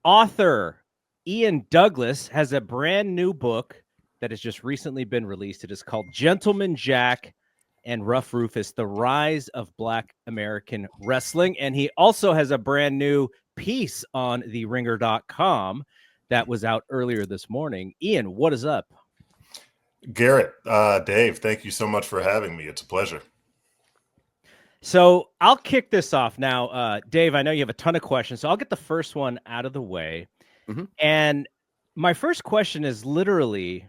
author Ian Douglas has a brand new book that has just recently been released. It is called Gentleman Jack and Rough Rufus, The Rise of Black American Wrestling. And he also has a brand new piece on theringer.com that was out earlier this morning. Ian, what is up? Garrett, Dave, thank you so much for having me. It's a pleasure. So I'll kick this off now. Dave, I know you have a ton of questions, so I'll get the first one out of the way. Mm-hmm. And my first question is literally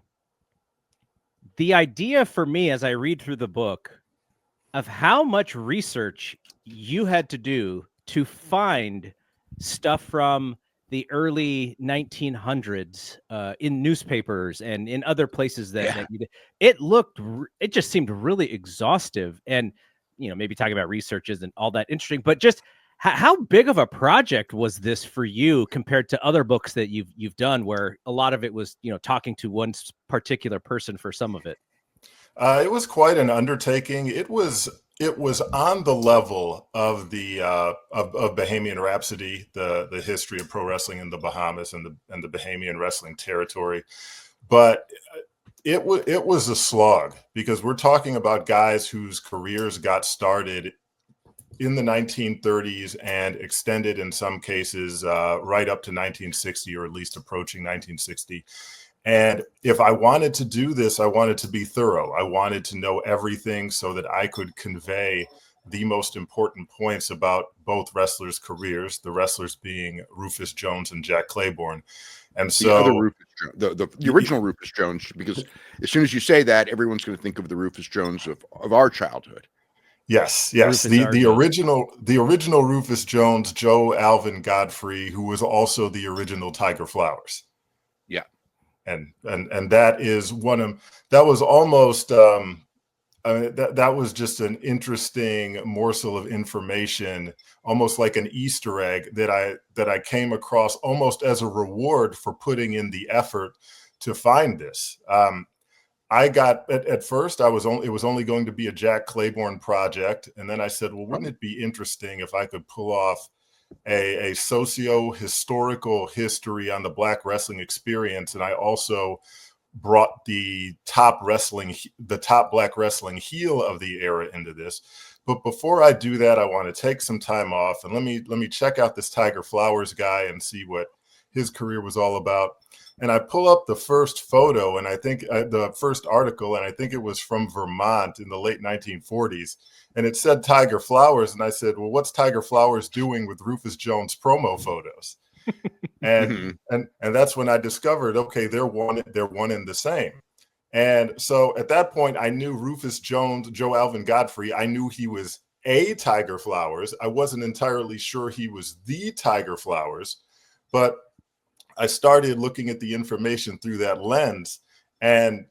the idea for me as I read through the book of how much research you had to do to find stuff from the early 1900s in newspapers and in other places that you did. It just seemed really exhaustive. And, maybe talking about research isn't all that interesting, but just how big of a project was this for you compared to other books that you've done where a lot of it was, talking to one particular person for some of it? It was quite an undertaking. It was on the level of the of Bohemian Rhapsody, the history of pro wrestling in the Bahamas and the Bahamian wrestling territory, but it was a slog because we're talking about guys whose careers got started in the 1930s and extended in some cases right up to 1960 or at least approaching 1960. And if I wanted to do this, I wanted to be thorough. I wanted to know everything so that I could convey the most important points about both wrestlers' careers, the wrestlers being Rufus Jones and Jack Clayborn. And so the other Rufus, the original Rufus Jones, because as soon as you say that, everyone's going to think of the Rufus Jones of our childhood. Yes. The original Rufus Jones, Joe Alvin Godfrey, who was also the original Tiger Flowers. Yeah. And that was almost that was just an interesting morsel of information, almost like an Easter egg that I came across almost as a reward for putting in the effort to find this. I got at first it was only going to be a Jack Clayborn project, and then I said, well, wouldn't it be interesting if I could pull off a socio-historical history on the Black wrestling experience? And I also brought the top Black wrestling heel of the era into this. But before I do that, I want to take some time off and let me check out this Tiger Flowers guy and see what his career was all about. And I pull up the first photo, and I think the first article, and I think it was from Vermont in the late 1940s. And it said Tiger Flowers. And I said, well, what's Tiger Flowers doing with Rufus Jones promo photos? And that's when I discovered, okay, they're one and the same. And so at that point, I knew Rufus Jones, Joe Alvin Godfrey. I knew he was a Tiger Flowers. I wasn't entirely sure he was the Tiger Flowers, but I started looking at the information through that lens, and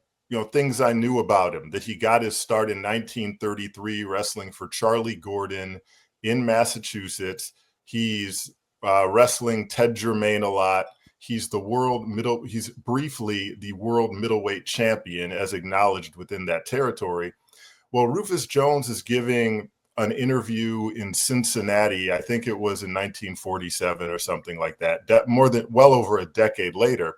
things I knew about him, that he got his start in 1933 wrestling for Charlie Gordon in Massachusetts. He's wrestling Ted Germain a lot. He's briefly the world middleweight champion as acknowledged within that territory. Well, Rufus Jones is giving an interview in Cincinnati. I think it was in 1947 or something like that, well over a decade later.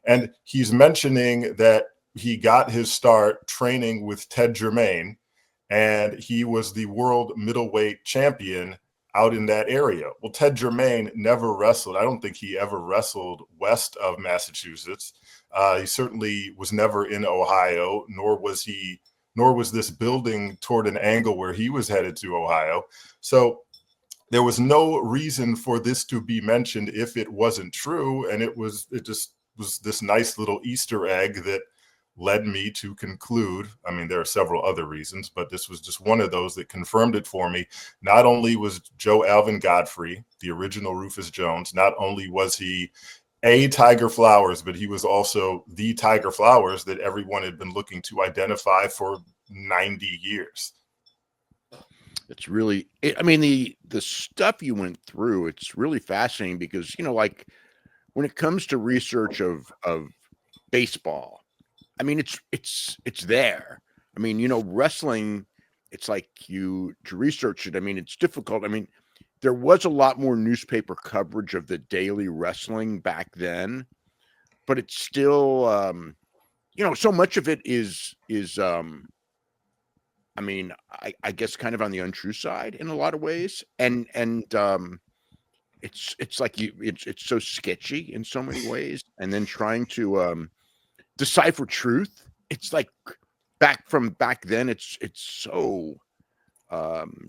And he's mentioning that he got his start training with Ted Germain, and he was the world middleweight champion out in that area. Well, Ted Germain never wrestled. I don't think he ever wrestled west of Massachusetts. He certainly was never in Ohio, nor was this building toward an angle where he was headed to Ohio. So there was no reason for this to be mentioned if it wasn't true. And it just was this nice little Easter egg that led me to conclude. I mean, there are several other reasons, but this was just one of those that confirmed it for me. Not only was Joe Alvin Godfrey, the original Rufus Jones, not only was he a Tiger Flowers, but he was also the Tiger Flowers that everyone had been looking to identify for 90 years. It's really, the stuff you went through, it's really fascinating because, like when it comes to research of baseball, it's there. Wrestling, it's like to research it. It's difficult. there was a lot more newspaper coverage of the daily wrestling back then, but it's still, so much of it is, I mean, I guess kind of on the untrue side in a lot of ways. And it's like it's so sketchy in so many ways. And then trying to decipher truth. It's like back then, it's so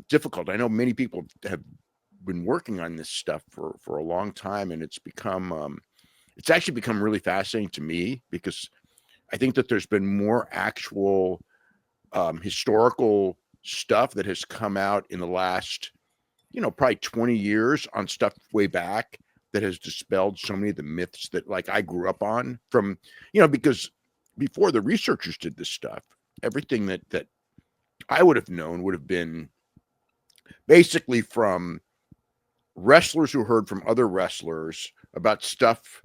difficult. I know many people have been working on this stuff for a long time, and it's actually become really fascinating to me, because I think that there's been more actual historical stuff that has come out in the last, probably 20 years on stuff way back that has dispelled so many of the myths that like I grew up on from, because before the researchers did this stuff, everything that I would have known would have been basically from wrestlers who heard from other wrestlers about stuff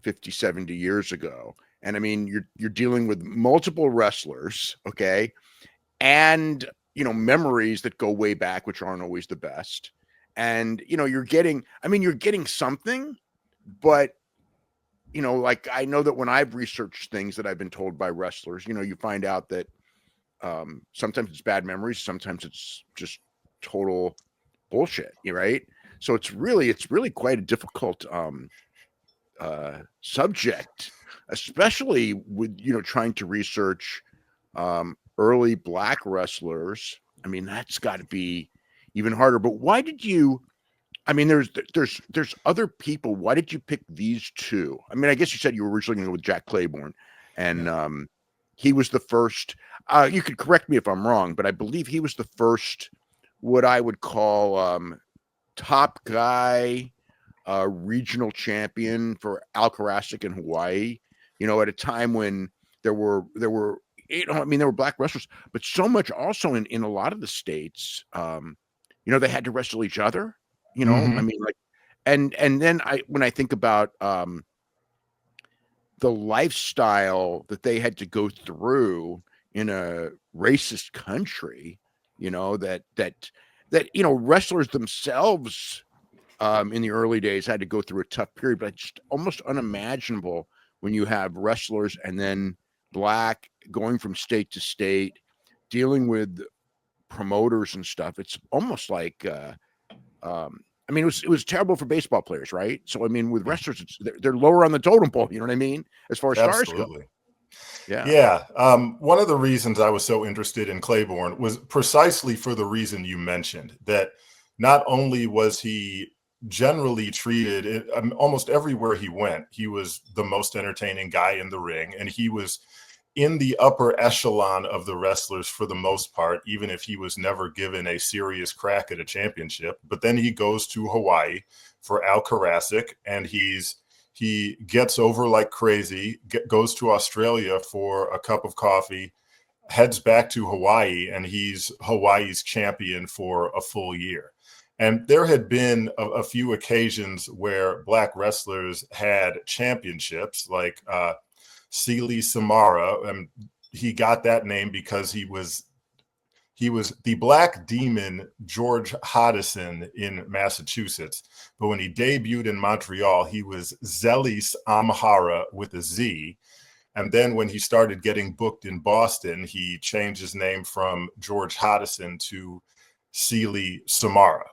50, 70 years ago. And I mean, you're dealing with multiple wrestlers, okay? And, memories that go way back, which aren't always the best. And, you're getting something, but, like I know that when I've researched things that I've been told by wrestlers, you find out that sometimes it's bad memories, sometimes it's just total bullshit, right? So it's really quite a difficult subject, especially with trying to research early black wrestlers. I mean, that's got to be even harder. But why did you? I mean, there's other people. Why did you pick these two? I mean, I guess you said you were originally going to go with Jack Clayborn, and he was the first. You could correct me if I'm wrong, but I believe he was the first, what I would call top guy, regional champion for Al Karasik in Hawaii. At a time when there were there were black wrestlers, but so much also in a lot of the states, they had to wrestle each other. I mean, like, and then when I think about the lifestyle that they had to go through in a racist country, that wrestlers themselves in the early days had to go through a tough period, but it's just almost unimaginable when you have wrestlers and then black going from state to state, dealing with promoters and stuff. It's almost like, it was terrible for baseball players, right? So, I mean, with wrestlers, they're lower on the totem pole, you know what I mean? As far as stars go. Yeah. One of the reasons I was so interested in Clayborn was precisely for the reason you mentioned, that not only was he generally treated almost everywhere he went, he was the most entertaining guy in the ring, and he was in the upper echelon of the wrestlers for the most part, even if he was never given a serious crack at a championship. But then he goes to Hawaii for Al Karasik, and he gets over like crazy, goes to Australia for a cup of coffee, heads back to Hawaii, and he's Hawaii's champion for a full year. And there had been a few occasions where black wrestlers had championships, like Sealy Samara, and he got that name because he was the Black Demon George Hodison in Massachusetts. But when he debuted in Montreal, he was Zelis Amhara with a Z. And then when he started getting booked in Boston, he changed his name from George Hodison to Sealy Samara.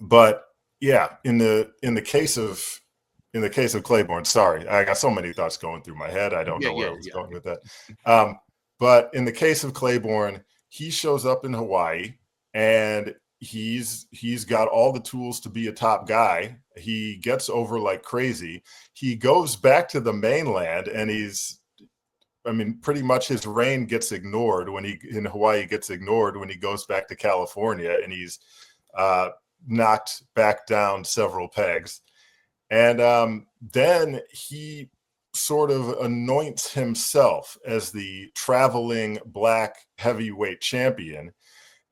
But yeah, in the case of Clayborn, sorry, I got so many thoughts going through my head. I don't know where I was going with that. But in the case of Clayborn, he shows up in Hawaii, and he's got all the tools to be a top guy. He gets over like crazy. He goes back to the mainland, and pretty much his reign gets ignored in Hawaii gets ignored when he goes back to California, and he's knocked back down several pegs. And then he sort of anoints himself as the traveling black heavyweight champion.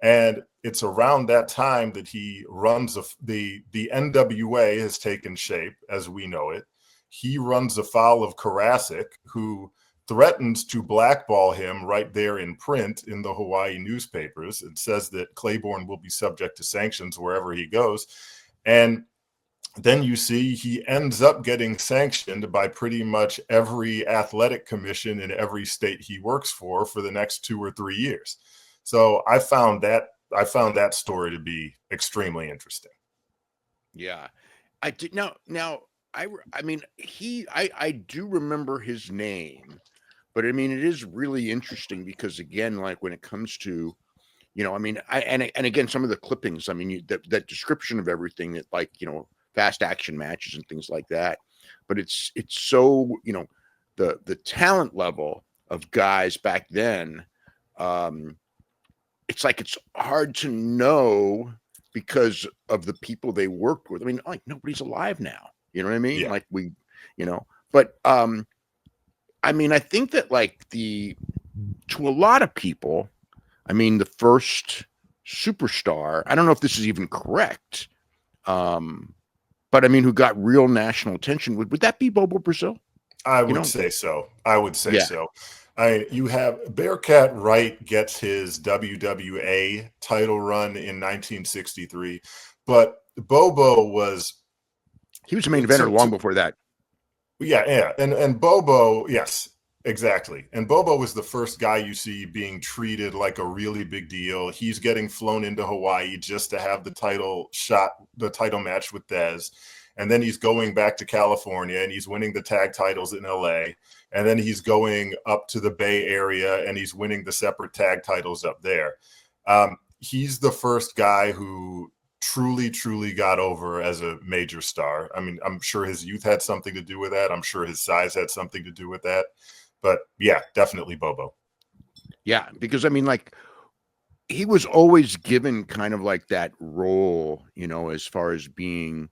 And it's around that time that he runs the NWA has taken shape as we know it. He runs afoul of Karasik, who threatens to blackball him right there in print in the Hawaii newspapers. It says that Clayborn will be subject to sanctions wherever he goes. And then you see he ends up getting sanctioned by pretty much every athletic commission in every state he works for the next 2 or 3 years. So I found that story to be extremely interesting. Yeah, I did. Now, I mean, I do remember his name, but I mean, it is really interesting because again, like when it comes to, I mean, and again, some of the clippings, I mean, that description of everything that, like, fast action matches and things like that, but it's so, the talent level of guys back then, it's like it's hard to know because of the people they worked with. I mean, like nobody's alive now. You know what I mean? Yeah. Like but I mean, I think that like to a lot of people, I mean, the first superstar, I don't know if this is even correct, but I mean, who got real national attention, would that be Bobo Brazil? I would say so. I would say so. You have Bearcat Wright gets his WWA title run in 1963, but Bobo he was a main eventer long before that. Yeah, and Bobo, yes, exactly. And Bobo was the first guy you see being treated like a really big deal. He's getting flown into Hawaii just to have the title match with Dez. And then he's going back to California and he's winning the tag titles in LA. And then he's going up to the Bay Area and he's winning the separate tag titles up there. He's the first guy who truly got over as a major star. I mean, I'm sure his youth had something to do with that. I'm sure his size had something to do with that. But yeah, definitely Bobo. Yeah, because I mean, like, he was always given kind of like that role, as far as being,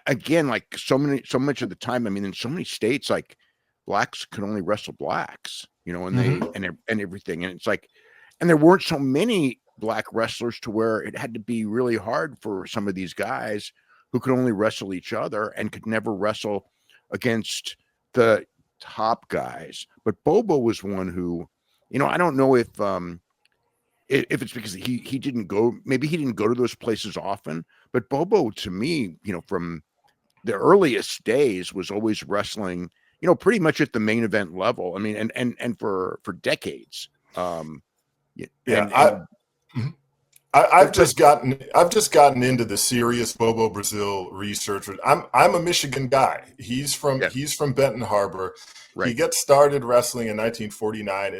again, like so much of the time, I mean, in so many states, like blacks could only wrestle blacks, and they and everything. And it's like, and there weren't so many black wrestlers to where it had to be really hard for some of these guys who could only wrestle each other and could never wrestle against the top guys. But Bobo was one who, I don't know if it's because he didn't go, maybe he didn't go to those places often, but Bobo, to me, from the earliest days, was always wrestling, pretty much at the main event level. I mean, and for decades. I've just gotten into the serious Bobo Brazil research. I'm a Michigan guy. He's from Benton Harbor. Right. He gets started wrestling in 1949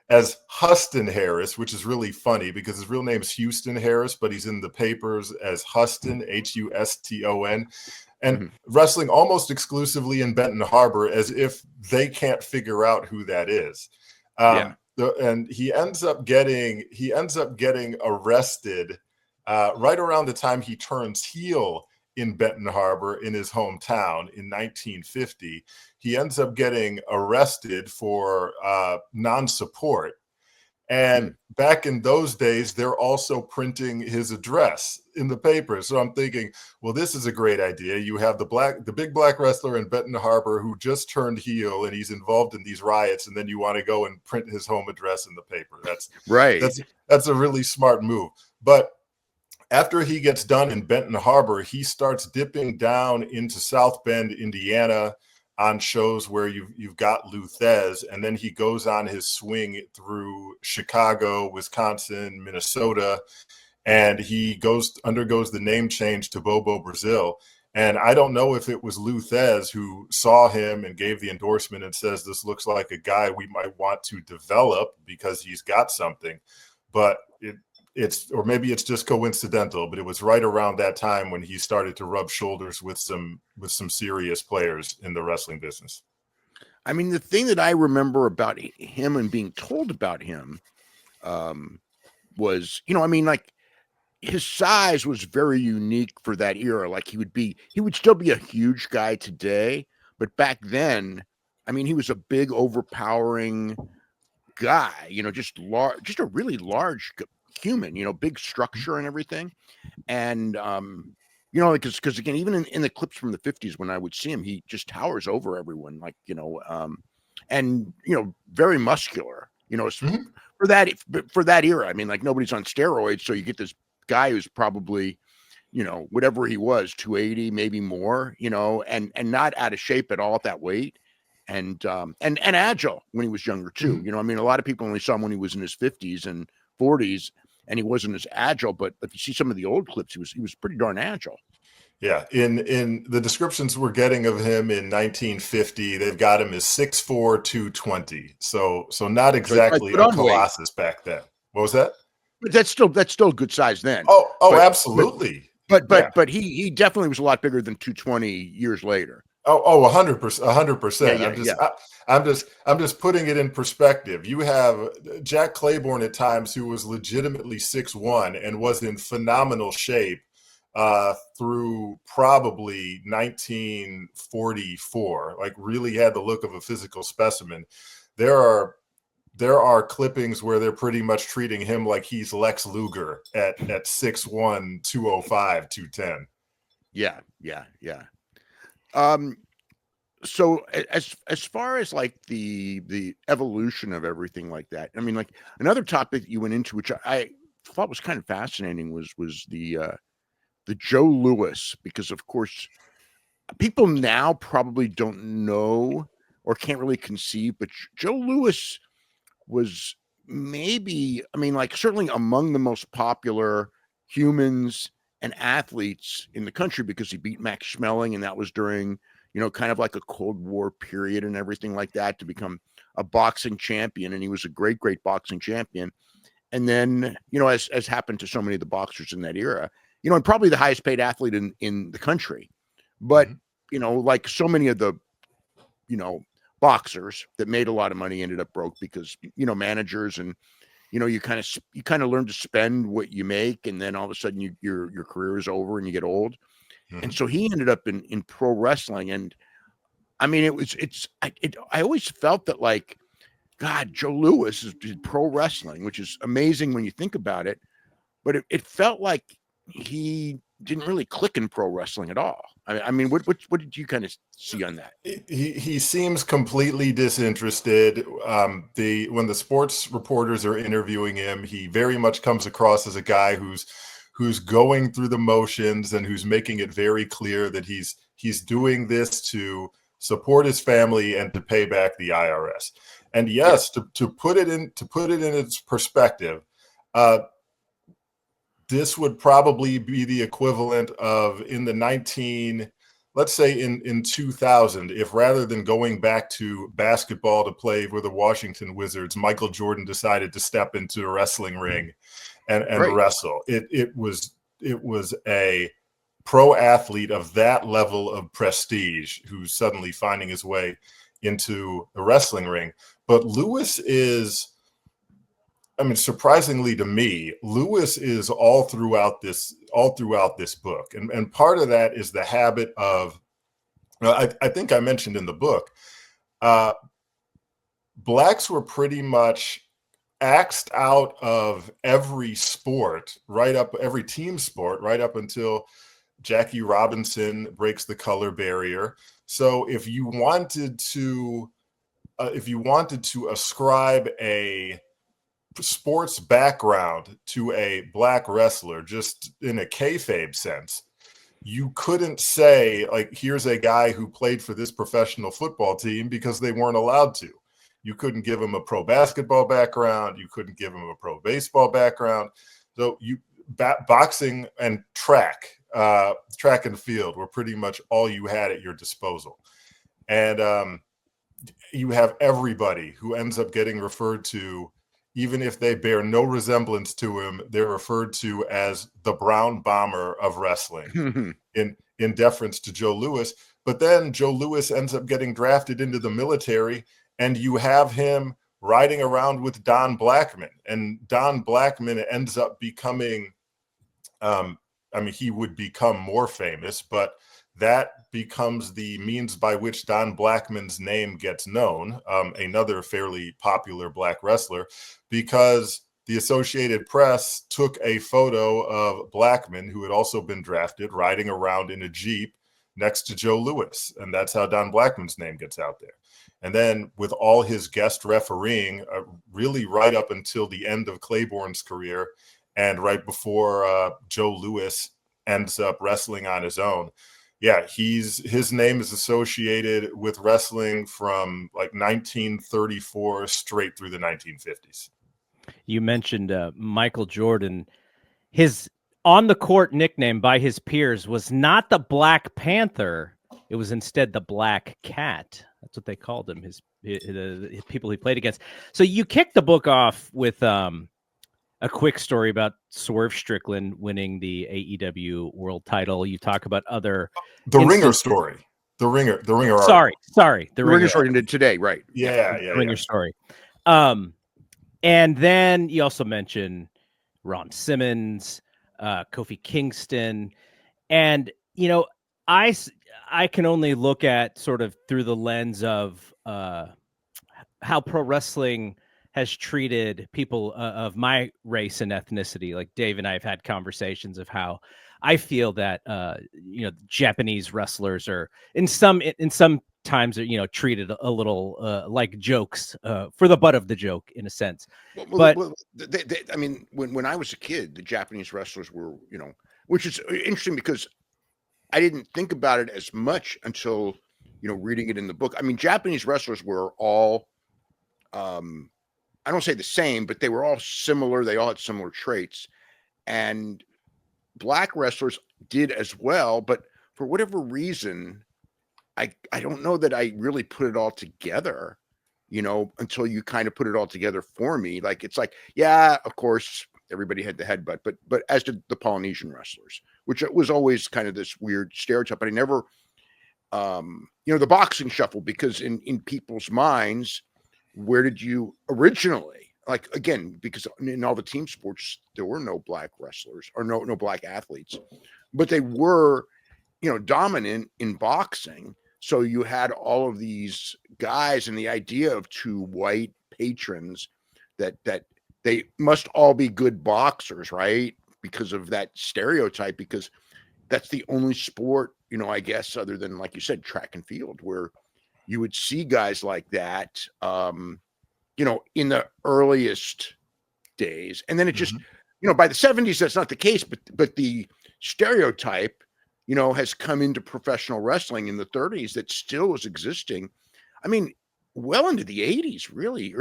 as Huston Harris, which is really funny because his real name is Houston Harris, but he's in the papers as Huston, Huston, and wrestling almost exclusively in Benton Harbor, as if they can't figure out who that is. And he ends up getting arrested right around the time he turns heel in Benton Harbor in his hometown in 1950. He ends up getting arrested for non-support. And back in those days, they're also printing his address in the paper. So I'm thinking, well, this is a great idea. You have the big black wrestler in Benton Harbor who just turned heel and he's involved in these riots, and then you want to go and print his home address in the paper. That's right. That's a really smart move. But after he gets done in Benton Harbor, he starts dipping down into South Bend, Indiana, on shows where you've got Luthez, and then he goes on his swing through Chicago, Wisconsin, Minnesota, and he undergoes the name change to Bobo Brazil. And I don't know if it was Luthez who saw him and gave the endorsement and says, this looks like a guy we might want to develop because he's got something, but or maybe it's just coincidental, but it was right around that time when he started to rub shoulders with some serious players in the wrestling business. I mean, the thing that I remember about him and being told about him was, I mean, like his size was very unique for that era. Like he would still be a huge guy today, but back then, I mean, he was a big, overpowering guy, just a really large human, big structure and everything. And You know, because again, even in the clips from the 50s, when I would see him, he just towers over everyone, like, and, very muscular, Mhm. for that era. I mean, like, nobody's on steroids. So you get this guy who's probably, whatever he was, 280, maybe more, and not out of shape at all at that weight. And agile when he was younger too. Mhm. I mean, a lot of people only saw him when he was in his 50s and 40s, and he wasn't as agile. But if you see some of the old clips, he was pretty darn agile. Yeah, in the descriptions we're getting of him in 1950, they've got him as 6'4", 220. So not So it's like exactly good a on weight, colossus back then. What was that? but that's still a good size then. Oh, But absolutely. but Yeah. but but he definitely was a lot bigger than 220 years later. 100%, Yeah, 100%. yeah, yeah. I'm just putting it in perspective. You have Jack Clayborn at times who was legitimately 6'1" and was in phenomenal shape through probably 1944. Like, really had the look of a physical specimen. There are clippings where they're pretty much treating him like he's Lex Luger at 6'1", 205, 210. Yeah, yeah, yeah. Um, so as far as like the evolution of everything like that, I mean, like another topic that you went into, which I thought was kind of fascinating, was the Joe Louis, because of course people now probably don't know or can't really conceive, but Joe Louis was maybe, I mean, like certainly among the most popular humans and athletes in the country, because he beat Max Schmeling, and that was during, kind of like a Cold War period and everything like that, to become a boxing champion. And he was a great, great boxing champion. And then, as happened to so many of the boxers in that era, and probably the highest paid athlete in the country. But, Mhm. like so many of the, you know, boxers that made a lot of money ended up broke because, managers and, you kind of learn to spend what you make, and then all of a sudden your career is over and you get old. And Mhm. so he ended up in pro wrestling. And I mean, I always felt that, like, God, Joe Louis did pro wrestling, which is amazing when you think about it. But it felt like he didn't really click in pro wrestling at all. I mean, what did you kind of see on that? He seems completely disinterested. When the sports reporters are interviewing him, he very much comes across as a guy who's going through the motions and who's making it very clear that he's doing this to support his family and to pay back the IRS. And Yeah. yes, to put it in its perspective, uh, this would probably be the equivalent of in the let's say in 2000, if rather than going back to basketball to play for the Washington Wizards, Michael Jordan decided to step into a wrestling ring and Right. wrestle. It was a pro athlete of that level of prestige who's suddenly finding his way into the wrestling ring. But Lewis is, I mean, surprisingly to me, Lewis is all throughout this book. And part of that is the habit of, I think I mentioned in the book, uh, blacks were pretty much axed out of every every team sport, right up until Jackie Robinson breaks the color barrier. So if you wanted to ascribe a sports background to a black wrestler, just in a kayfabe sense, you couldn't say, like, here's a guy who played for this professional football team, because they weren't allowed to. You couldn't give him a pro basketball background. You couldn't give him a pro baseball background. So boxing and track and field were pretty much all you had at your disposal. And you have everybody who ends up getting referred to, even if they bear no resemblance to him, they're referred to as the Brown Bomber of wrestling in deference to Joe Louis. But then Joe Louis ends up getting drafted into the military, and you have him riding around with Don Blackman. And Don Blackman ends up becoming, I mean, he would become more famous, but that becomes the means by which Don Blackman's name gets known, another fairly popular black wrestler, because the Associated Press took a photo of Blackman, who had also been drafted, riding around in a Jeep next to Joe Louis. And that's how Don Blackman's name gets out there. And then with all his guest refereeing, really right up until the end of Clayborn's career and right before Joe Louis ends up wrestling on his own. Yeah, his name is associated with wrestling from like 1934 straight through the 1950s. You mentioned Michael Jordan. His on-the-court nickname by his peers was not the Black Panther. It was instead the Black Cat. That's what they called him, his people he played against. So you kicked the book off with a quick story about Swerve Strickland winning the AEW world title. You talk about other Ringer story. The Ringer Sorry. The Ringer story did today, right? Yeah. Ringer story. And then you also mention Ron Simmons, Kofi Kingston, and I can only look at sort of through the lens of how pro wrestling has treated people of my race and ethnicity. Like Dave and I have had conversations of how I feel that Japanese wrestlers are in some times are treated a little like jokes for the butt of the joke in a sense. I mean, when I was a kid, the Japanese wrestlers were which is interesting because I didn't think about it as much until reading it in the book. I mean, Japanese wrestlers were all I don't say the same, but they were all similar. They all had similar traits, and black wrestlers did as well. But for whatever reason, I don't know that I really put it all together, until you kind of put it all together for me. Like, it's like, yeah, of course, everybody had the headbutt, but as did the Polynesian wrestlers, which was always kind of this weird stereotype. But I never, the boxing shuffle, because in people's minds, where did you originally, like, again, because in all the team sports, there were no black wrestlers or no black athletes, but they were, dominant in boxing. So you had all of these guys, and the idea of two white patrons that they must all be good boxers, right? Because of that stereotype, because that's the only sport, I guess, other than, like you said, track and field, where you would see guys like that, in the earliest days. And then it just, by the 70s, that's not the case, but the stereotype, has come into professional wrestling in the 30s that still is existing. I mean, well into the 80s, really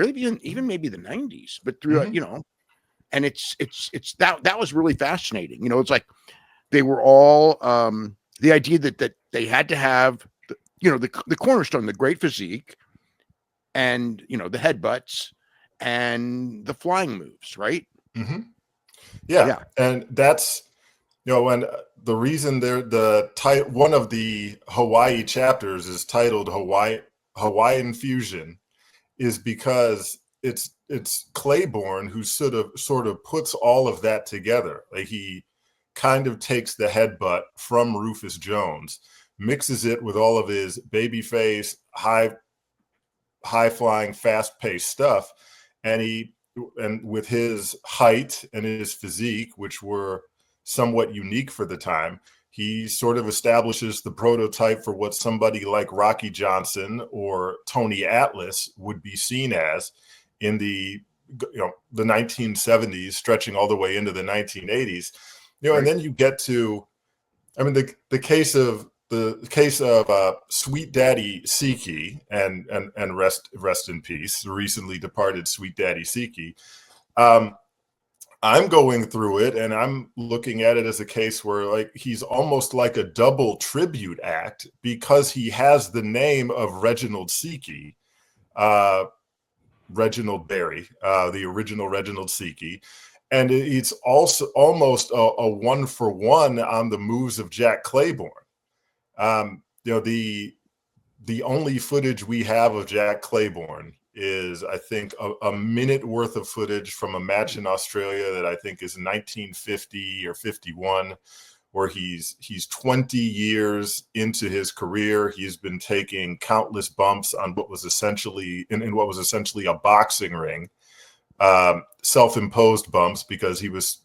even maybe the 90s, but through, and it's that was really fascinating. It's like they were all, the idea that they had to have, the cornerstone, the great physique, and, the headbutts and the flying moves, right? Mm-hmm. Yeah. And that's, when the reason one of the Hawaii chapters is titled Hawaiian Fusion is because it's Clayborn who sort of puts all of that together. Like, he kind of takes the headbutt from Rufus Jones, mixes it with all of his babyface, high flying, fast paced stuff, and with his height and his physique, which were somewhat unique for the time, he sort of establishes the prototype for what somebody like Rocky Johnson or Tony Atlas would be seen as in the the 1970s, stretching all the way into the 1980s. Right. And then you get to, I mean, the case of Sweet Daddy Siki and rest in peace, the recently departed Sweet Daddy Siki. I'm going through it and I'm looking at it as a case where, like, he's almost like a double tribute act because he has the name of Reginald Siki, Reginald Berry, the original Reginald Siki. And it's also almost a 1-for-1 on the moves of Jack Clayborn. The only footage we have of Jack Clayborn is, I think, a minute worth of footage from a match in Australia that I think is 1950 or 51, where he's 20 years into his career. He's been taking countless bumps on what was essentially in what was essentially a boxing ring. self-imposed bumps because he was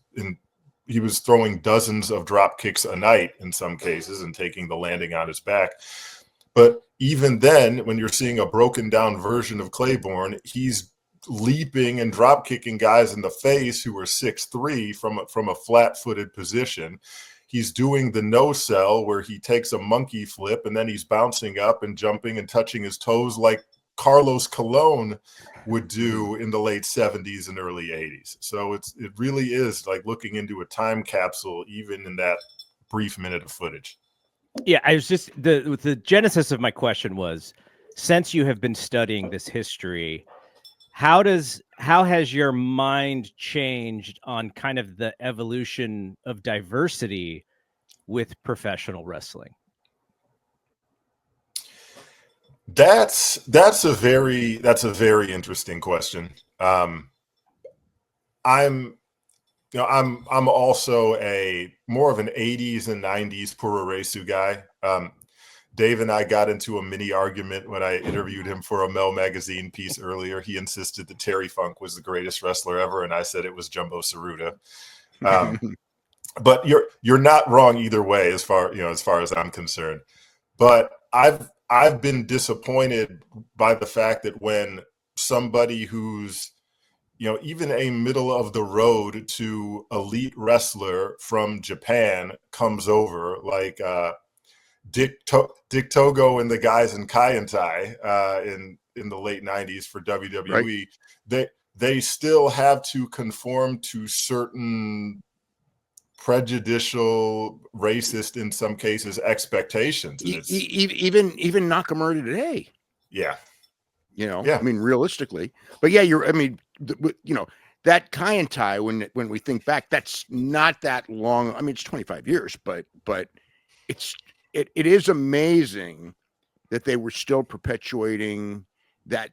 throwing dozens of drop kicks a night in some cases and taking the landing on his back. But even then, when you're seeing a broken down version of Clayborn, he's leaping and drop kicking guys in the face who are 6'3" from a flat-footed position. He's doing the no sell where he takes a monkey flip and then he's bouncing up and jumping and touching his toes like Carlos Colon would do in the late 70s and early 80s. So it really is like looking into a time capsule, even in that brief minute of footage. Yeah, I was just the genesis of my question was, since you have been studying this history, how has your mind changed on kind of the evolution of diversity with professional wrestling? That's a very interesting question. I'm also more of an 80s and 90s Puroresu guy. Dave and I got into a mini argument when I interviewed him for a Mel magazine piece earlier. He insisted that Terry Funk was the greatest wrestler ever, and I said it was Jumbo Tsuruta. But you're not wrong either way, as far as I'm concerned. But I've been disappointed by the fact that when somebody who's even a middle of the road to elite wrestler from Japan comes over, like Dick Togo and the guys in Kaientai in the late 90s for WWE, right. They still have to conform to certain prejudicial, racist, in some cases, expectations. And even Nakamura today. Yeah. I mean, realistically, but yeah, that Kaientai, when we think back, that's not that long. I mean, it's 25 years, but it is amazing that they were still perpetuating that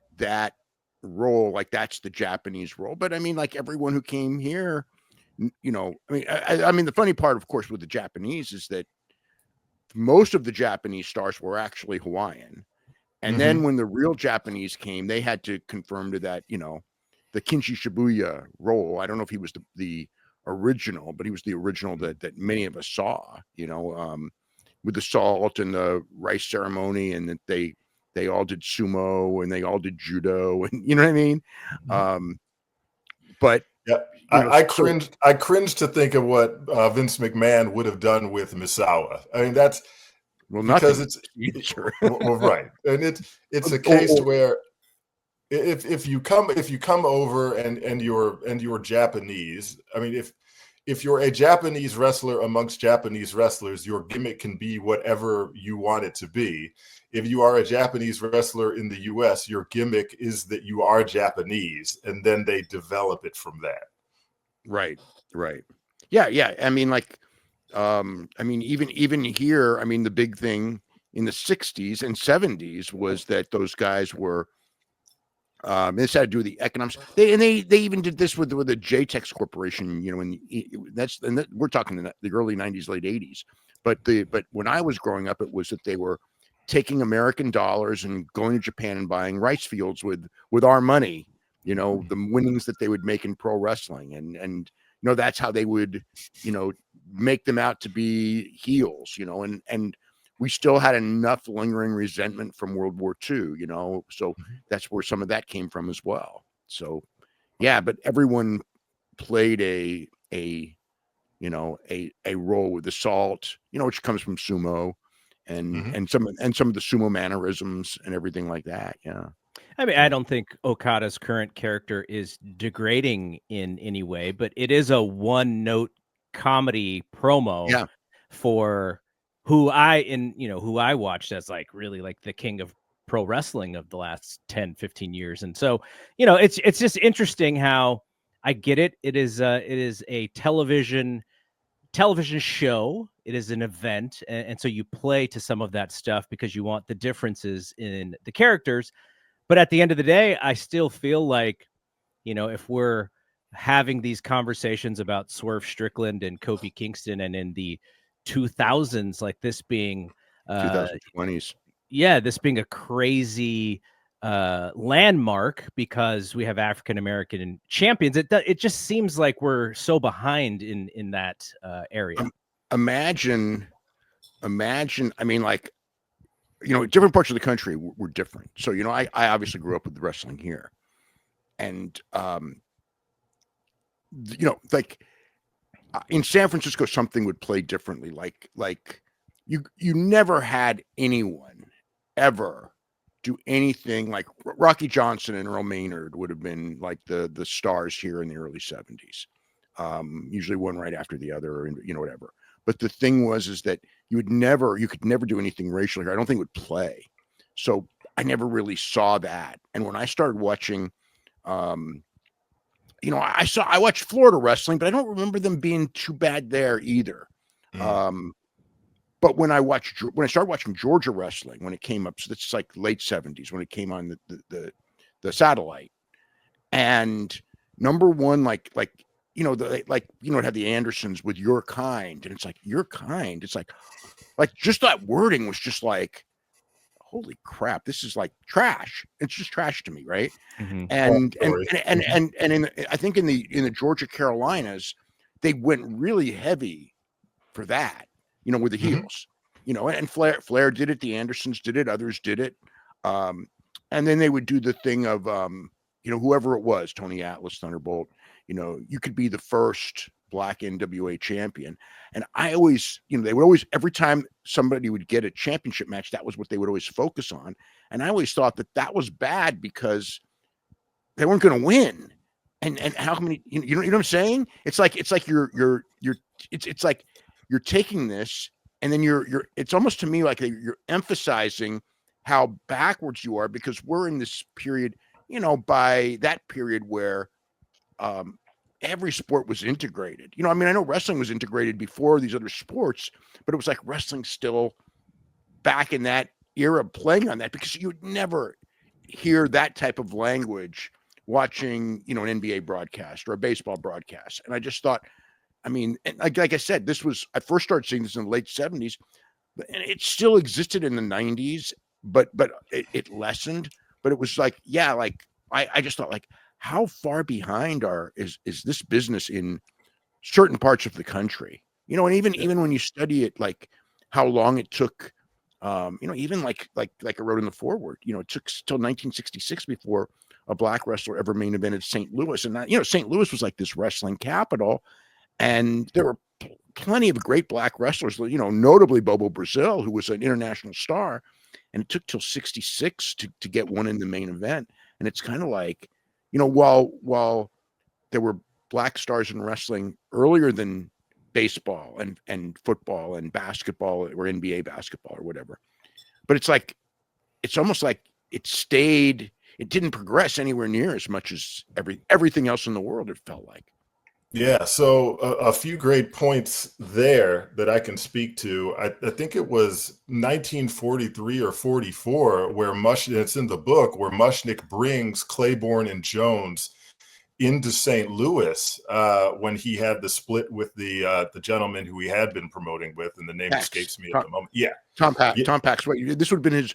role. Like that's the Japanese role. But I mean, like everyone who came here, I mean, the funny part, of course, with the Japanese is that most of the Japanese stars were actually Hawaiian. And then when the real Japanese came, they had to conform to that, the Kinshi Shibuya role. I don't know if he was the original, but he was the original that many of us saw, with the salt and the rice ceremony, and that they all did sumo and they all did judo, and you know what I mean? But yeah, I cringe to think of what Vince McMahon would have done with Misawa. I mean, that's because it's right, and it's a case where if you come over and you're Japanese, I mean, if you're a Japanese wrestler amongst Japanese wrestlers, your gimmick can be whatever you want it to be. If you are a Japanese wrestler in the US, your gimmick is that you are Japanese, and then they develop it from that. Right. Yeah. I mean, like, even here, I mean, the big thing in the 60s and 70s was that those guys were, this had to do with the economics. They even did this with the JTEX Corporation, and we're talking in the early 90s, late 80s. But when I was growing up, it was that they were taking American dollars and going to Japan and buying rice fields with our money, the winnings that they would make in pro wrestling. And that's how they would, make them out to be heels, and we still had enough lingering resentment from World War II, so that's where some of that came from as well. So, yeah, but everyone played a role with the salt, which comes from sumo and some of the sumo mannerisms and everything like that. Yeah. I mean, I don't think Okada's current character is degrading in any way, but it is a one-note comedy promo for who I watched as like really like the king of pro wrestling of the last 10, 15 years. And so, it's just interesting how I get it. It is a television show. It is an event. And so you play to some of that stuff because you want the differences in the characters. But at the end of the day, I still feel like, if we're having these conversations about Swerve Strickland and Kofi Kingston and in the 2000s, like this being 2020s. Yeah, this being a crazy landmark because we have African American champions. It just seems like we're so behind in that area. Imagine. I mean, like, different parts of the country were different. So, I obviously grew up with wrestling here, and like in San Francisco, something would play differently. Like you never had anyone ever do anything like Rocky Johnson and Earl Maynard would have been like the stars here in the early 70s. Usually one right after the other, and whatever. But the thing is that you could never do anything racial here. I don't think it would play. So I never really saw that. And when I started watching, I watched Florida wrestling, but I don't remember them being too bad there either. But when I started watching Georgia wrestling, when it came up, so that's like late 70s when it came on the satellite, and number one, it had the Andersons with Your Kind, and it's like Your Kind. It's like just that wording was just like, holy crap, this is like trash. It's just trash to me, right? Mm-hmm. And I think in the Georgia Carolinas, they went really heavy for that, with the heels, and Flair did it, the Andersons did it, others did it, and then they would do the thing of whoever it was, Tony Atlas, Thunderbolt, you could be the first Black NWA champion. And I always, they would always, every time somebody would get a championship match, that was what they would always focus on. And I always thought that was bad because they weren't going to win. And how many, you know what I'm saying? It's like you're taking this, and then it's almost to me like you're emphasizing how backwards you are, because we're in this period, by that period where every sport was integrated. I know wrestling was integrated before these other sports, but it was like wrestling still back in that era playing on that, because you would never hear that type of language watching, an NBA broadcast or a baseball broadcast. And I just thought, like I said, I first started seeing this in the late 70s, and it still existed in the 90s, but it lessened. But it was like, yeah, like I just thought, like, how far behind is this business in certain parts of the country? And even when you study it, like how long it took, even like I wrote in the foreword, it took till 1966 before a Black wrestler ever main evented St. Louis. And that, St. Louis was like this wrestling capital, and there were plenty of great Black wrestlers, notably Bobo Brazil, who was an international star. And it took till 66 to get one in the main event. And it's kind of like, while there were Black stars in wrestling earlier than baseball and football and basketball, or NBA basketball or whatever, but it's almost like it didn't progress anywhere near as much as everything else in the world, it felt like. Yeah, so a few great points there that I can speak to. I think it was 1943 or 44 where it's in the book, where Mushnick brings Clayborn and Jones into St. Louis when he had the split with the gentleman who he had been promoting with, and the name escapes me at the moment. Yeah, Tom Pax. Right. This would have been his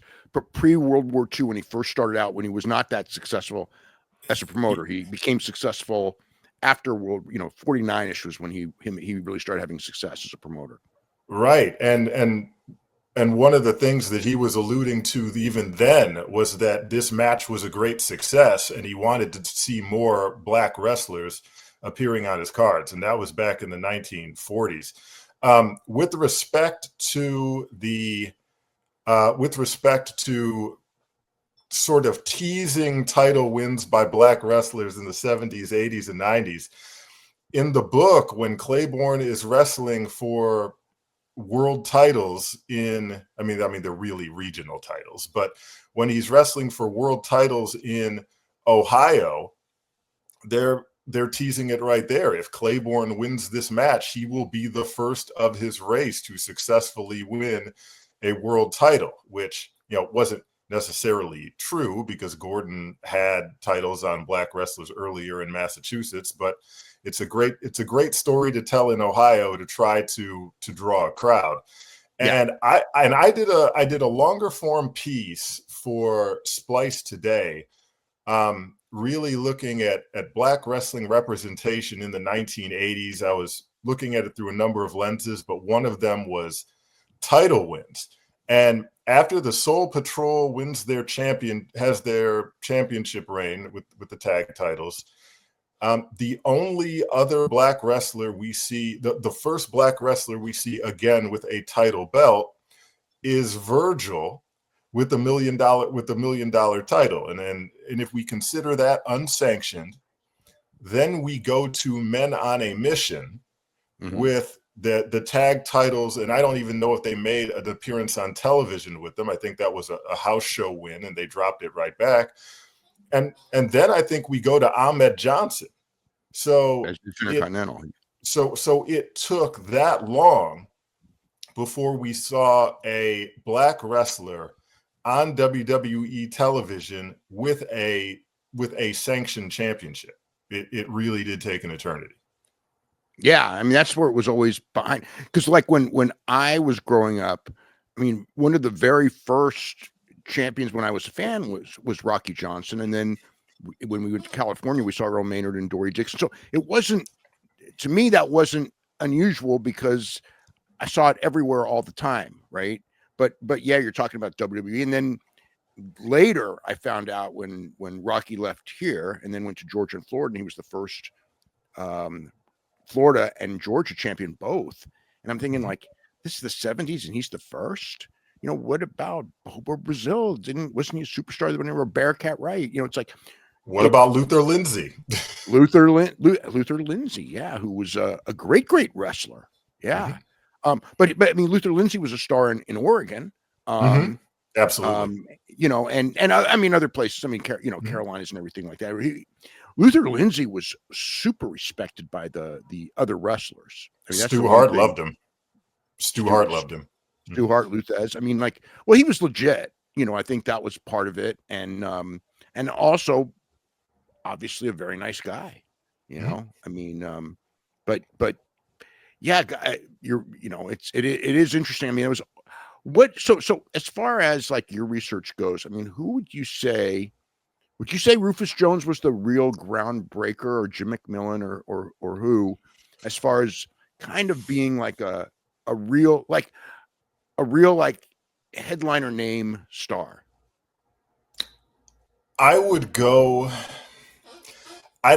pre-World War II when he first started out, when he was not that successful as a promoter. He became successful after 49-ish was when he really started having success as a promoter. Right. And one of the things that he was alluding to even then was that this match was a great success, and he wanted to see more Black wrestlers appearing on his cards. And that was back in the 1940s. With respect to sort of teasing title wins by Black wrestlers in the 70s, 80s, and 90s. In the book, when Clayborn is wrestling for world titles they're really regional titles, but when he's wrestling for world titles in Ohio, they're teasing it right there. If Clayborn wins this match, he will be the first of his race to successfully win a world title, which, wasn't necessarily true, because Gordon had titles on Black wrestlers earlier in Massachusetts, but it's a great story to tell in Ohio to try to draw a crowd. And I did a longer form piece for Splice Today, really looking at Black wrestling representation in the 1980s. I was looking at it through a number of lenses, but one of them was title wins. And after the Soul Patrol has their championship reign with the tag titles, the only other Black wrestler we see, the first Black wrestler we see again with a title belt, is Virgil with the $1 million title. And if we consider that unsanctioned, then we go to Men on a Mission with the tag titles, and I don't even know if they made an appearance on television with them. I think that was a house show win, and they dropped it right back. And then I think we go to Ahmed Johnson. So it took that long before we saw a Black wrestler on WWE television with a sanctioned championship. It really did take an eternity. Yeah, I mean, that's where it was always behind. Because like when I was growing up, I mean, one of the very first champions when I was a fan was Rocky Johnson. And then when we went to California, we saw Earl Maynard and Dory Dixon. So it wasn't, to me, that wasn't unusual because I saw it everywhere all the time, right? But yeah, you're talking about WWE. And then later I found out when Rocky left here and then went to Georgia and Florida, and he was the first Florida and Georgia champion both. And I'm thinking, like, this is the 70s and he's the first. You know, what about Bobo Brazil? Wasn't he a superstar when they were Bearcat Wright? You know, it's like, what about Luther Lindsay? Luther Lindsay, yeah, who was a great wrestler. Yeah. But I mean, Luther Lindsay was a star in Oregon. Absolutely. You know, and I mean, other places, I mean, Carolinas and everything like that. Luther Lindsay was super respected by the other wrestlers. I mean, Stu Hart loved him. Stu Hart loved him. Stu Hart, Luthez. I mean, like, well, he was legit. You know, I think that was part of it, and also, obviously, a very nice guy. You know, I mean, but yeah, it is interesting. I mean, it was so as far as like your research goes. I mean, who would you say? Would you say Rufus Jones was the real groundbreaker, or Jim McMillan, or who, as far as kind of being like a real headliner name star? I'd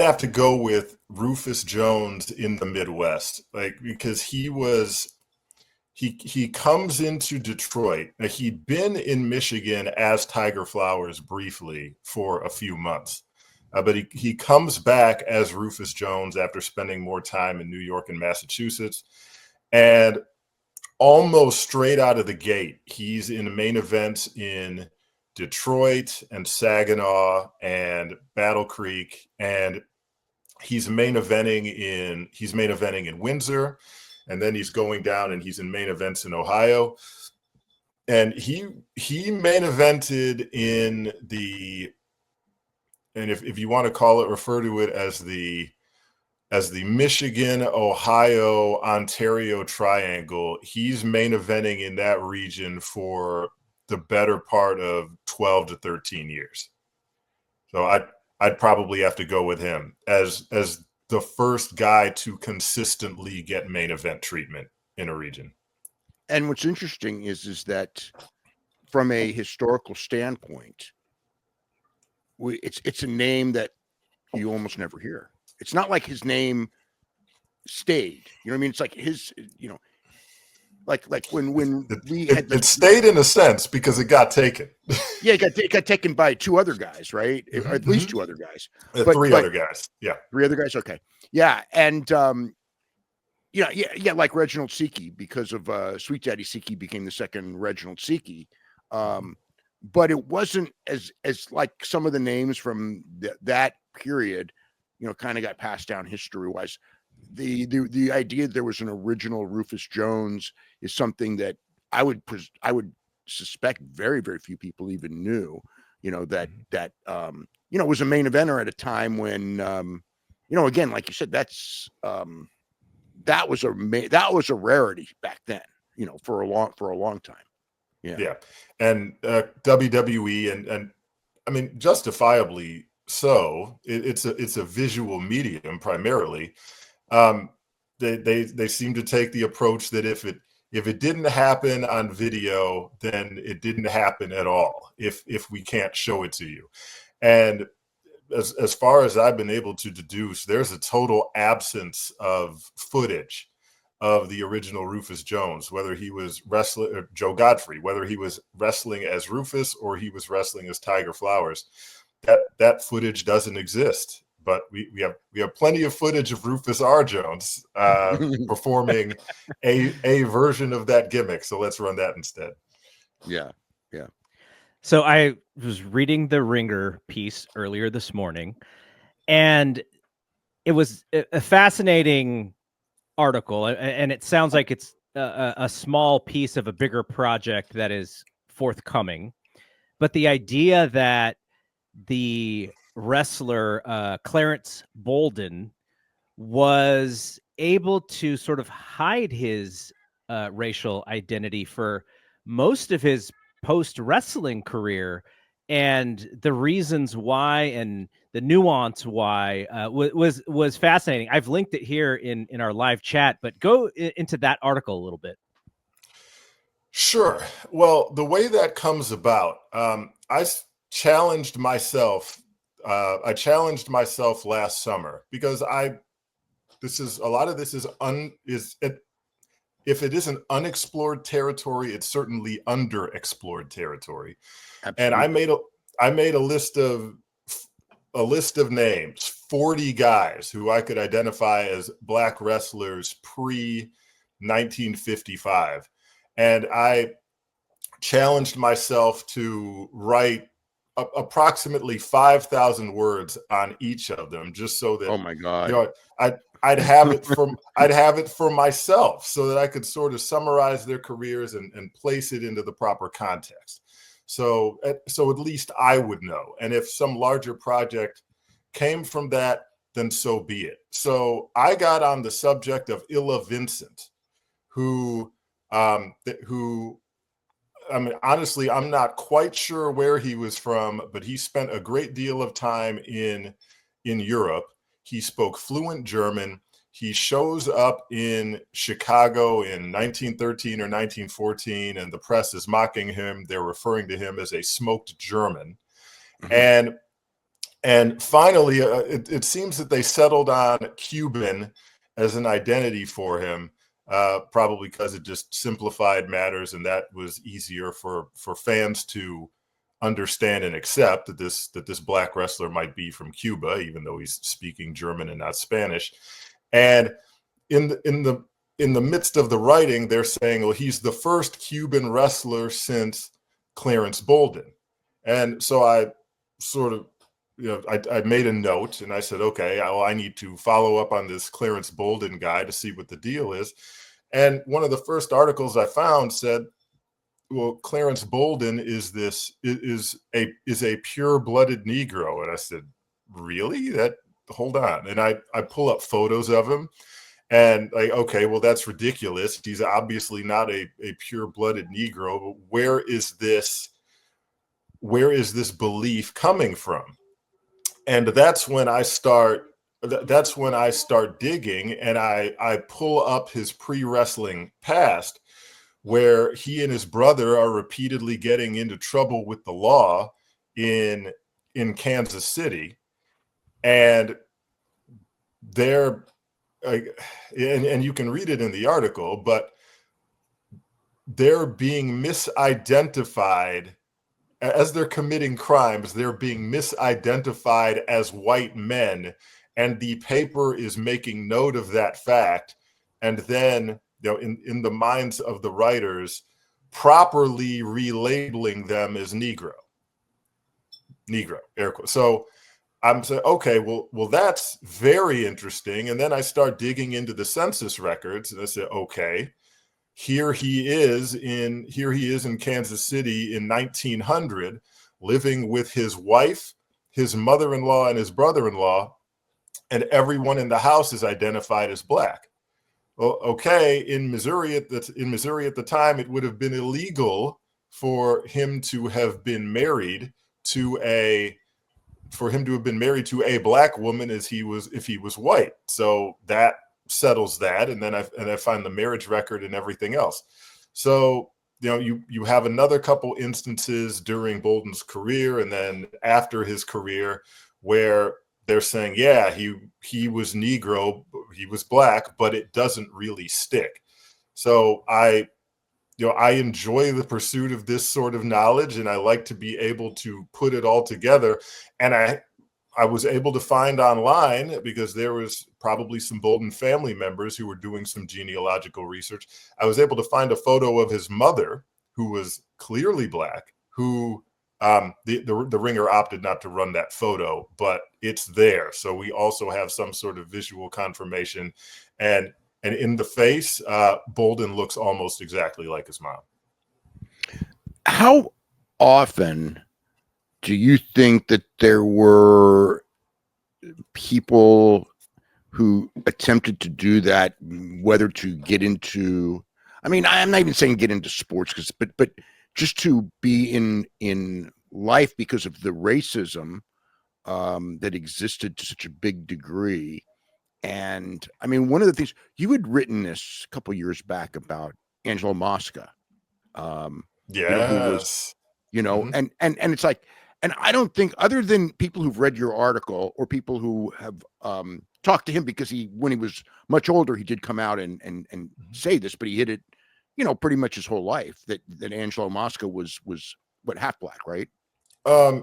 have to go with Rufus Jones in the Midwest, like, because he comes into Detroit. Now, he'd been in Michigan as Tiger Flowers briefly for a few months, but he comes back as Rufus Jones after spending more time in New York and Massachusetts. And almost straight out of the gate, he's in main events in Detroit and Saginaw and Battle Creek, and he's main eventing in Windsor. And then he's going down and he's in main events in Ohio. And he main evented in and if you want to refer to it as the Michigan, Ohio, Ontario triangle, he's main eventing in that region for the better part of 12 to 13 years. So I'd probably have to go with him as the first guy to consistently get main event treatment in a region. And what's interesting is that from a historical standpoint, it's a name that you almost never hear. It's not like his name stayed. You know what I mean? It's like his, you know, like when it stayed in a sense because it got taken. Yeah, it got taken by two other guys, right? Or at least two other guys. Three other guys. Yeah. Three other guys. Okay. Yeah. And yeah, like Reginald Seekey, because of Sweet Daddy Seekey became the second Reginald Seekey. But it wasn't as like some of the names from that period, you know, kind of got passed down history-wise. The idea that there was an original Rufus Jones is something that I would suspect very, very few people even knew, you know, that you know, was a main eventer at a time when, you know, again, like you said, that was a rarity back then. for a long time. Yeah. And WWE and I mean, justifiably so. It's a visual medium primarily. They seem to take the approach that if it didn't happen on video, then it didn't happen at all. If we can't show it to you, and as far as I've been able to deduce, there's a total absence of footage of the original Rufus Jones, whether he was wrestling, or Joe Godfrey, whether he was wrestling as Rufus or he was wrestling as Tiger Flowers. That footage doesn't exist. But we have plenty of footage of Rufus R. Jones performing a version of that gimmick. So let's run that instead. Yeah. So I was reading the Ringer piece earlier this morning, and it was a fascinating article, and it sounds like it's a small piece of a bigger project that is forthcoming. But the idea that the wrestler Clarence Balden was able to sort of hide his racial identity for most of his post-wrestling career, and the reasons why and the nuance why was fascinating. I've linked it here in our live chat, but go into that article a little bit. Sure. Well, the way that comes about, I challenged myself last summer because a lot of this is if it isn't unexplored territory, it's certainly underexplored territory. Absolutely. And I made a list of names, 40 guys who I could identify as Black wrestlers pre 1955. And I challenged myself to write approximately 5,000 words on each of them, just so that, oh my God, I'd have it for myself, so that I could sort of summarize their careers and place it into the proper context. So at least I would know. And if some larger project came from that, then so be it. So I got on the subject of Illa Vincent, who I mean, honestly, I'm not quite sure where he was from, but he spent a great deal of time in Europe. He spoke fluent German. He shows up in Chicago in 1913 or 1914, and the press is mocking him. They're referring to him as a smoked German. Mm-hmm. And finally, it seems that they settled on Cuban as an identity for him. Probably because it just simplified matters, and that was easier for fans to understand and accept that this Black wrestler might be from Cuba, even though he's speaking German and not Spanish. And in the midst of the writing, they're saying, well, he's the first Cuban wrestler since Clarence Balden. And so I sort of, I made a note and I said, okay, I need to follow up on this Clarence Balden guy to see what the deal is. And one of the first articles I found said, well, Clarence Balden is a pure-blooded Negro. And I said, really? Hold on. And I pull up photos of him and like, okay, well, that's ridiculous. He's obviously not a pure-blooded Negro. But where is this belief coming from? And that's when I start digging, and I pull up his pre-wrestling past, where he and his brother are repeatedly getting into trouble with the law in Kansas City. And they're and you can read it in the article, but they're being misidentified. As they're committing crimes, they're being misidentified as white men, and the paper is making note of that fact, and then in the minds of the writers, properly relabeling them as Negro, air quotes. So I'm saying, okay, well, that's very interesting. And then I start digging into the census records, and I say, okay, here he is in Kansas City in 1900, living with his wife, his mother-in-law, and his brother-in-law, and everyone in the house is identified as Black. Well, okay, in Missouri at the time, it would have been illegal for him to have been married to a black woman if he was white. So that settles that, and then I find the marriage record and everything else. So you have another couple instances during Bolden's career and then after his career where they're saying, yeah, he was Negro, he was black, but it doesn't really stick. So I enjoy the pursuit of this sort of knowledge, and I like to be able to put it all together. And I was able to find online, because there was probably some Bolden family members who were doing some genealogical research. I was able to find a photo of his mother, who was clearly black, who the Ringer opted not to run that photo, but it's there. So we also have some sort of visual confirmation. And in the face, Bolden looks almost exactly like his mom. How often do you think that there were people who attempted to do that, whether to get into, I mean, I'm not even saying get into sports, but just to be in life because of the racism that existed to such a big degree? And I mean, one of the things you had written this a couple years back about Angelo Mosca, Yes. who was, and it's like, and I don't think, other than people who've read your article or people who have talked to him, because when he was much older, he did come out and say this, but he hid it, pretty much his whole life, that Angelo Mosca was what, half black, right?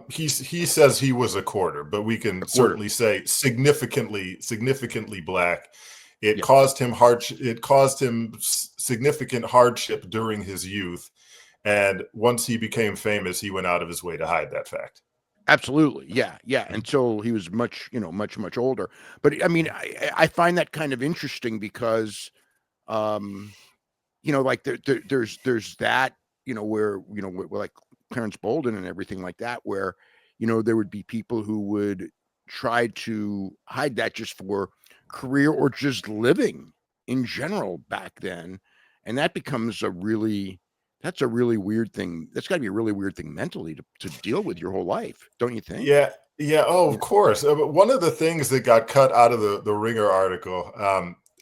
He says he was a quarter, but we can certainly say significantly black. It caused him significant hardship during his youth. And once he became famous, he went out of his way to hide that fact. Absolutely. Yeah. Until he was much older. But I mean, I find that kind of interesting because, like there's that, where, like Clarence Balden and everything like that, where, there would be people who would try to hide that just for career or just living in general back then. And that becomes that's a really weird thing. That's got to be a really weird thing mentally to deal with your whole life, don't you think? Yeah. Oh, of course. But one of the things that got cut out of the Ringer article,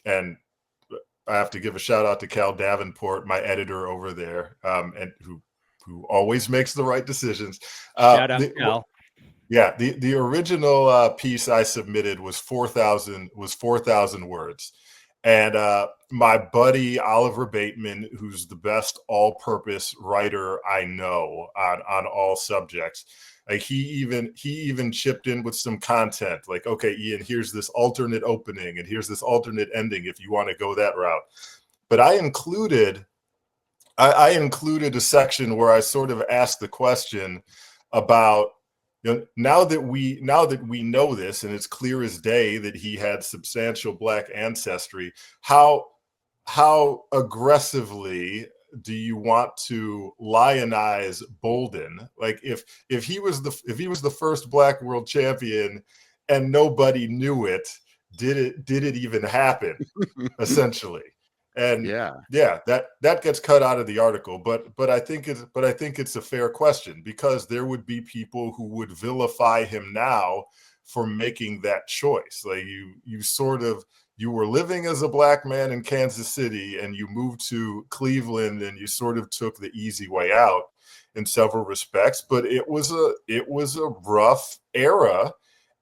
and I have to give a shout out to Cal Davenport, my editor over there, and who always makes the right decisions. Shout out, Cal. Yeah, the original piece I submitted was 4,000 words. And my buddy Oliver Bateman, who's the best all-purpose writer I know on all subjects, like he even chipped in with some content. Like, okay, Ian, here's this alternate opening and here's this alternate ending if you want to go that route. But I included a section where I sort of asked the question about, now that we know this, and it's clear as day that he had substantial black ancestry, how aggressively do you want to lionize Bolden? Like, if he was the first black world champion and nobody knew it, did it even happen? Essentially. And that gets cut out of the article, but I think it's a fair question, because there would be people who would vilify him now for making that choice. Like, you were living as a black man in Kansas City and you moved to Cleveland and you sort of took the easy way out in several respects, but it was a rough era,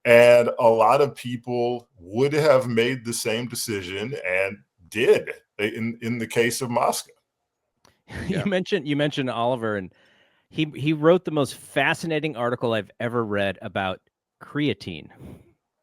and a lot of people would have made the same decision and did in the case of Mosca. You mentioned Oliver, and he wrote the most fascinating article I've ever read about creatine.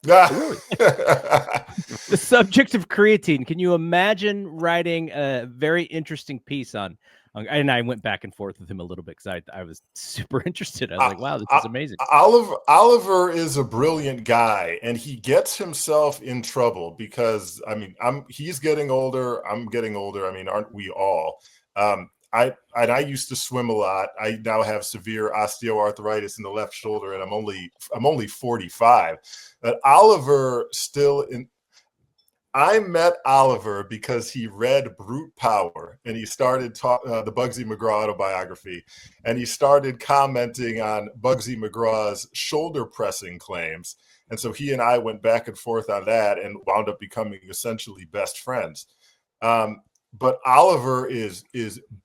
Really? The subject of creatine. Can you imagine writing a very interesting piece on? And I went back and forth with him a little bit because I was super interested. I was like, wow, this is amazing. Oliver is a brilliant guy, and he gets himself in trouble because, I mean, he's getting older. I'm getting older. I mean, aren't we all? I used to swim a lot. I now have severe osteoarthritis in the left shoulder, and I'm only 45. But Oliver I met Oliver because he read Brute Power and he started the Bugsy McGraw autobiography, and he started commenting on Bugsy McGraw's shoulder pressing claims. And so he and I went back and forth on that and wound up becoming essentially best friends. But Oliver is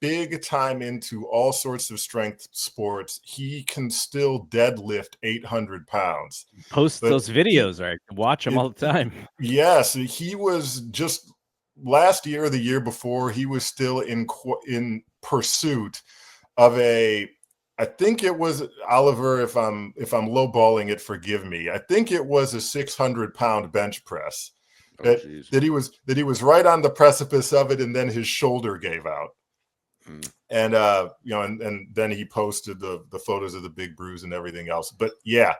big time into all sorts of strength sports. He can still deadlift 800 pounds. Post those videos, right? Watch them all the time. Yes, he was just last year or the year before, he was still in pursuit of I think it was, Oliver, if I'm lowballing it, forgive me. I think it was a 600-pound bench press. That he was right on the precipice of it, and then his shoulder gave out. And and then he posted the photos of the big bruise and everything else. But yeah,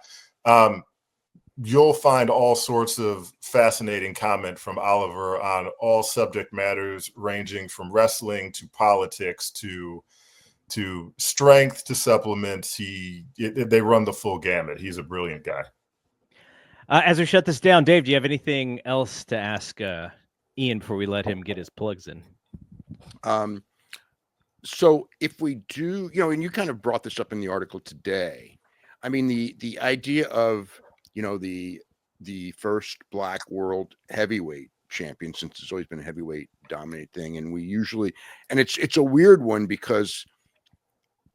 you'll find all sorts of fascinating comment from Oliver on all subject matters, ranging from wrestling to politics to strength to supplements. They run the full gamut. He's a brilliant guy. As we shut this down, Dave, do you have anything else to ask Ian before we let him get his plugs in? So if we do, and you kind of brought this up in the article today, I mean, the idea of, the first Black world heavyweight champion, since it's always been a heavyweight dominated thing. And we usually, and it's a weird one because,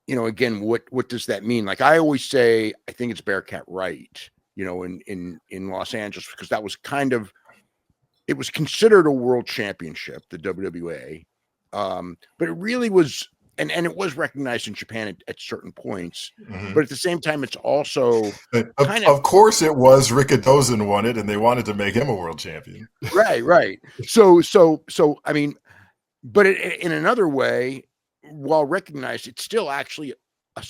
again, what does that mean? Like I always say, I think it's Bearcat Wright, in Los Angeles, because that was it was considered a world championship, the WWA. But it really was, and it was recognized in Japan at certain points, but at the same time, it's also of course it was. Rikidozan won it, and they wanted to make him a world champion. Right. So I mean, but in another way, while recognized, it's still actually a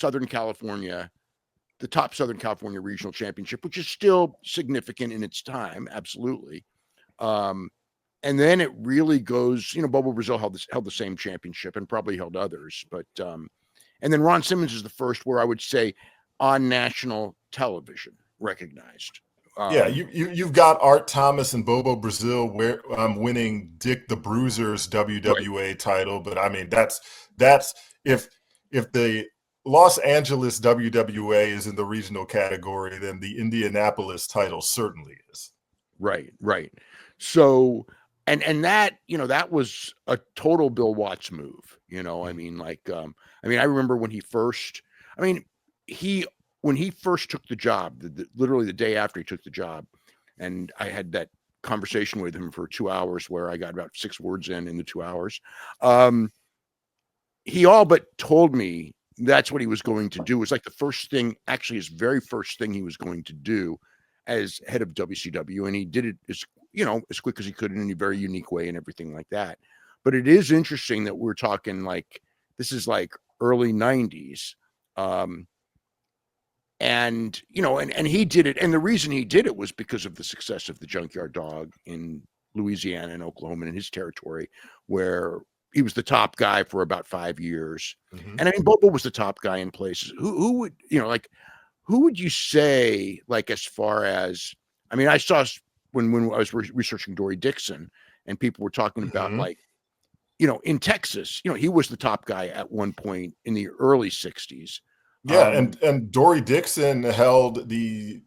the top Southern California regional championship, which is still significant in its time. Absolutely. And then it really goes, Bobo Brazil held the same championship and probably held others, but, and then Ron Simmons is the first where I would say on national television recognized. Yeah. You've got Art Thomas and Bobo Brazil winning Dick the Bruiser's WWA title. But I mean, that's if the Los Angeles WWA is in the regional category, then the Indianapolis title certainly is. Right. So, and that, that was a total Bill Watts move, I mean, I remember when he first took the job, literally the day after he took the job, and I had that conversation with him for 2 hours where I got about 6 words in the 2 hours. He all but told me that's what he was going to do. It was like the first thing, actually his very first thing he was going to do as head of WCW. And he did it as quick as he could in a very unique way and everything like that. But it is interesting that we're talking this is early 90s. And he did it. And the reason he did it was because of the success of the Junkyard Dog in Louisiana and Oklahoma and in his territory, where he was the top guy for about 5 years. And I mean, Bobo was the top guy in places. Who would, who would you say, as far as, I mean, I saw when I was researching Dory Dixon and people were talking about in Texas, he was the top guy at one point in the early 60s. Yeah. And Dory Dixon held a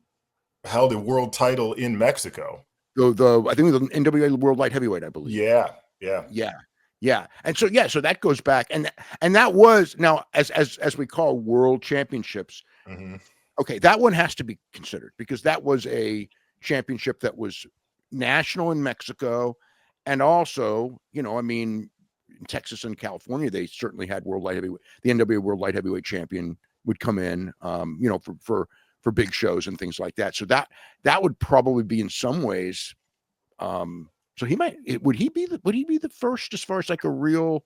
world title in Mexico. I think it was the NWA World Light Heavyweight, I believe. Yeah. And so that goes back, and that was, now as we call world championships. Okay, that one has to be considered because that was a championship that was national in Mexico, and also, in Texas and California, they certainly had world light heavyweight. The NWA World Light Heavyweight champion would come in, for big shows and things like that. So that would probably be in some ways. So would he be the first as far as a real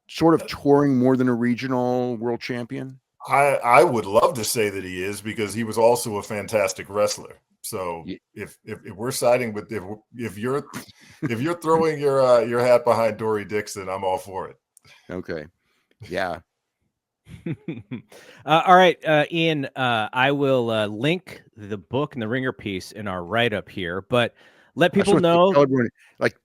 sort of touring more than a regional world champion? I would love to say that he is, because he was also a fantastic wrestler. So if we're siding with, if you're throwing your hat behind Dory Dixon, I'm all for it. Okay. Yeah. All right, Ian, I will link the book and the Ringer piece in our write-up here, but let I just people want to know. tell everyone, like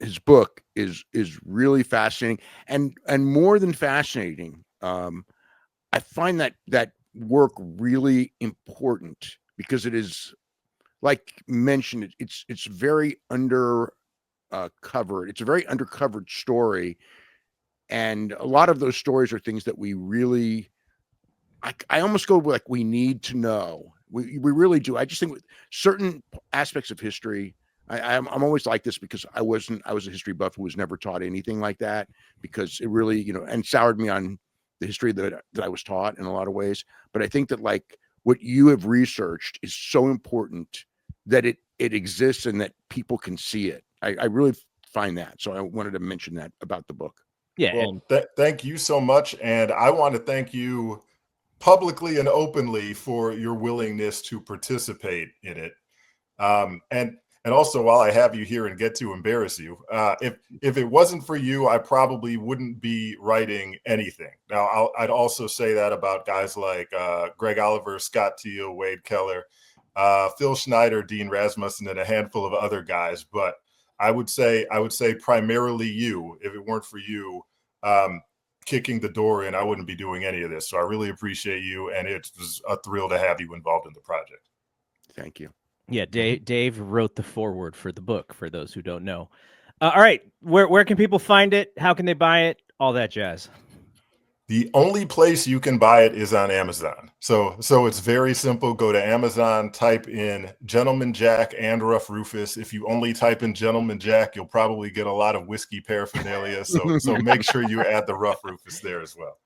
his book is really fascinating, and more than fascinating. I find that work really important because it is, like mentioned, it's very covered. It's a very undercovered story, and a lot of those stories are things that we really, I almost go like we need to know. We really do. I just think with certain aspects of history, I'm always like this because I was a history buff who was never taught anything like that, because it really, and soured me on the history that I was taught in a lot of ways. But I think that like what you have researched is so important that it exists and that people can see it. I really find that. So I wanted to mention that about the book. Yeah, Well, and thank you so much. And I want to thank you publicly and openly for your willingness to participate in it. And also, while I have you here and get to embarrass you, if it wasn't for you, I probably wouldn't be writing anything. Now, I'd also say that about guys like Greg Oliver, Scott Teal, Wade Keller, Phil Schneider, Dean Rasmussen, and a handful of other guys. But I would say primarily you. If it weren't for you kicking the door in, I wouldn't be doing any of this. So I really appreciate you, and it was a thrill to have you involved in the project. Thank you. yeah, Dave wrote the foreword for the book. For those who don't know, all right, where can people find it? How can they buy it? All that jazz. The only place you can buy it is on Amazon. So it's very simple. Go to Amazon, type in Gentleman Jack and Rough Rufus. If you only type in Gentleman Jack, you'll probably get a lot of whiskey paraphernalia. So make sure you add the Rough Rufus there as well.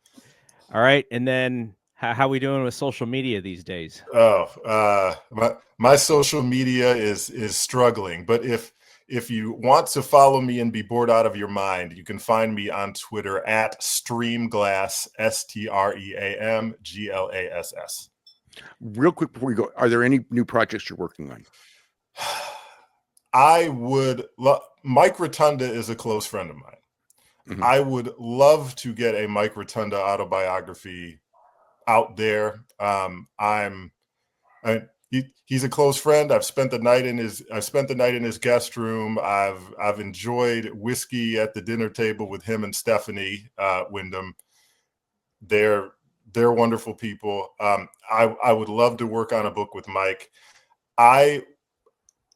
All right, and then how we doing with social media these days? Oh, my social media is struggling, but if you want to follow me and be bored out of your mind, you can find me on Twitter at Streamglass, STREAMGLASS. Real quick before we go, are there any new projects you're working on? Mike Rotunda is a close friend of mine. Mhm. I would love to get a Mike Rotunda autobiography out there. He's a close friend. I've spent the night in his guest room. I've enjoyed whiskey at the dinner table with him and Stephanie Wyndham. They're wonderful people. I would love to work on a book with Mike. I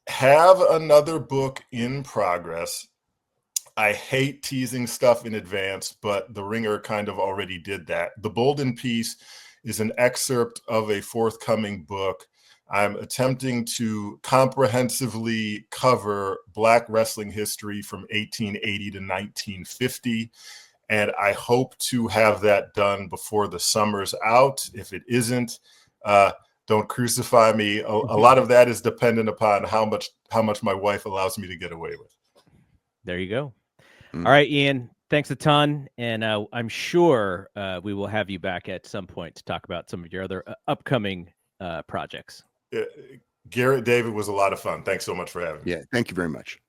have another book in progress. I hate teasing stuff in advance, but The Ringer kind of already did that. The Bolden piece is an excerpt of a forthcoming book. I'm attempting to comprehensively cover Black wrestling history from 1880 to 1950, and I hope to have that done before the summer's out. If it isn't, don't crucify me. A lot of that is dependent upon how much my wife allows me to get away with. There you go. All right, Ian, thanks a ton. And I'm sure we will have you back at some point to talk about some of your other upcoming projects. Garrett, David, was a lot of fun. Thanks so much for having me. Yeah, thank you very much.